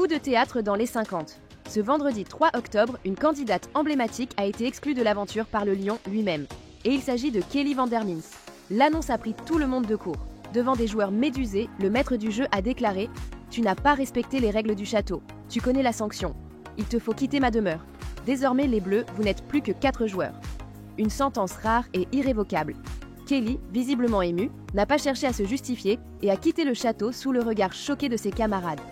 Coup de théâtre dans les 50. Ce vendredi 3 octobre, une candidate emblématique a été exclue de l'aventure par le lion lui-même. Et il s'agit de Kelly Vandermeers. L'annonce a pris tout le monde de court. Devant des joueurs médusés, le maître du jeu a déclaré « Tu n'as pas respecté les règles du château. Tu connais la sanction. Il te faut quitter ma demeure. Désormais, les Bleus, vous n'êtes plus que 4 joueurs. » Une sentence rare et irrévocable. Kelly, visiblement émue, n'a pas cherché à se justifier et a quitté le château sous le regard choqué de ses camarades.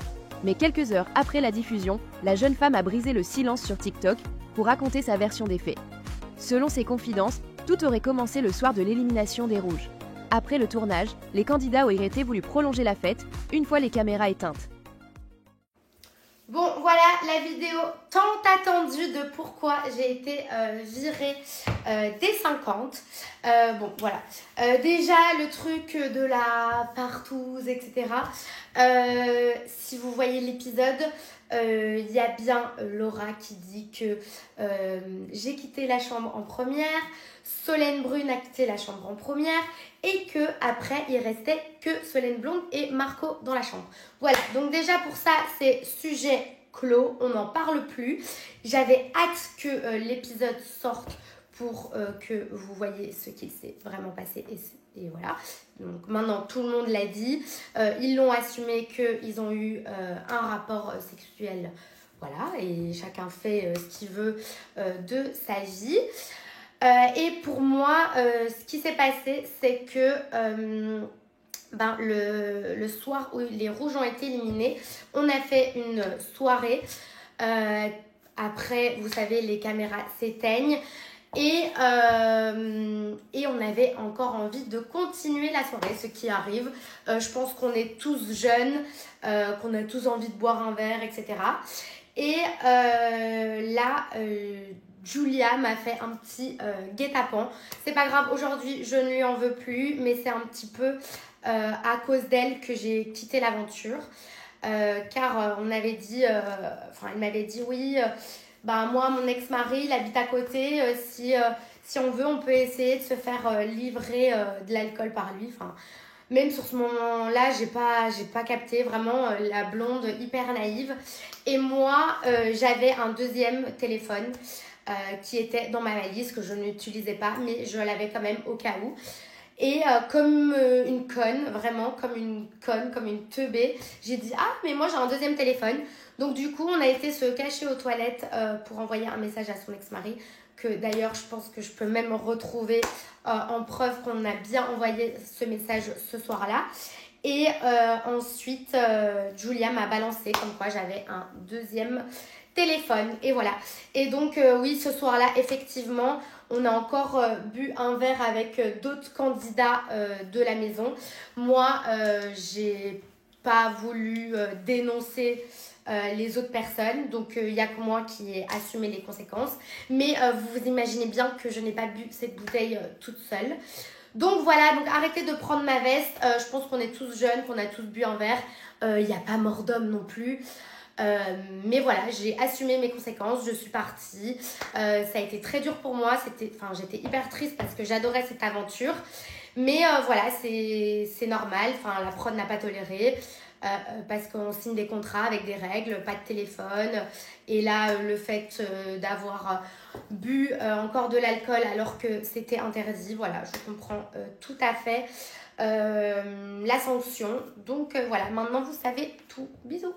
Mais quelques heures après la diffusion, la jeune femme a brisé le silence sur TikTok pour raconter sa version des faits. Selon ses confidences, tout aurait commencé le soir de l'élimination des Rouges. Après le tournage, les candidats auraient voulu prolonger la fête, une fois les caméras éteintes. Bon, voilà la vidéo tant attendue de pourquoi j'ai été virée des 50. Bon, voilà. Déjà, le truc de la partouze, etc. Si vous voyez l'épisode, il y a bien Laura qui dit que j'ai quitté la chambre en première, Solène Brune a quitté la chambre en première et que après il restait que Solène Blonde et Marco dans la chambre. Voilà, donc déjà pour ça c'est sujet clos, on n'en parle plus. J'avais hâte que l'épisode sorte pour que vous voyez ce qu'il s'est vraiment passé et voilà. Donc maintenant tout le monde l'a dit, ils l'ont assumé qu'ils ont eu un rapport sexuel, voilà, et chacun fait ce qu'il veut de sa vie. Et pour moi, ce qui s'est passé, c'est que le soir où les Rouges ont été éliminés, on a fait une soirée. Après, vous savez, les caméras s'éteignent. Et on avait encore envie de continuer la soirée, ce qui arrive. Je pense qu'on est tous jeunes, qu'on a tous envie de boire un verre, etc. Et là... Julia m'a fait un petit guet-apens. C'est pas grave, aujourd'hui je ne lui en veux plus, mais c'est un petit peu à cause d'elle que j'ai quitté l'aventure. Car on avait dit, elle m'avait dit oui, moi mon ex-mari il habite à côté, si on veut on peut essayer de se faire livrer de l'alcool par lui. Même sur ce moment-là, j'ai pas capté, vraiment la blonde hyper naïve. Et moi, j'avais un deuxième téléphone qui était dans ma valise, que je n'utilisais pas, mais je l'avais quand même au cas où. Et comme une conne, vraiment comme une conne, comme une teubée, j'ai dit « Ah, mais moi j'ai un deuxième téléphone ». Donc du coup, on a été se cacher aux toilettes pour envoyer un message à son ex-mari, que d'ailleurs je pense que je peux même retrouver en preuve qu'on a bien envoyé ce message ce soir-là. Et ensuite, Julia m'a balancé comme quoi j'avais un deuxième téléphone. Et voilà. Et donc, oui, ce soir-là, effectivement, on a encore bu un verre avec d'autres candidats de la maison. Moi, j'ai pas voulu dénoncer les autres personnes. Donc, il n'y a que moi qui ai assumé les conséquences. Mais vous vous imaginez bien que je n'ai pas bu cette bouteille toute seule. Donc voilà, donc arrêtez de prendre ma veste. Je pense qu'on est tous jeunes, qu'on a tous bu un verre. Il n'y a pas mort d'homme non plus. Mais voilà, j'ai assumé mes conséquences, je suis partie. Ça a été très dur pour moi. J'étais hyper triste parce que j'adorais cette aventure. Mais voilà, c'est normal. La prod n'a pas toléré. Parce qu'on signe des contrats avec des règles, pas de téléphone. Et là, le fait d'avoir bu encore de l'alcool alors que c'était interdit, voilà, je comprends tout à fait la sanction. Donc voilà, maintenant vous savez tout. Bisous.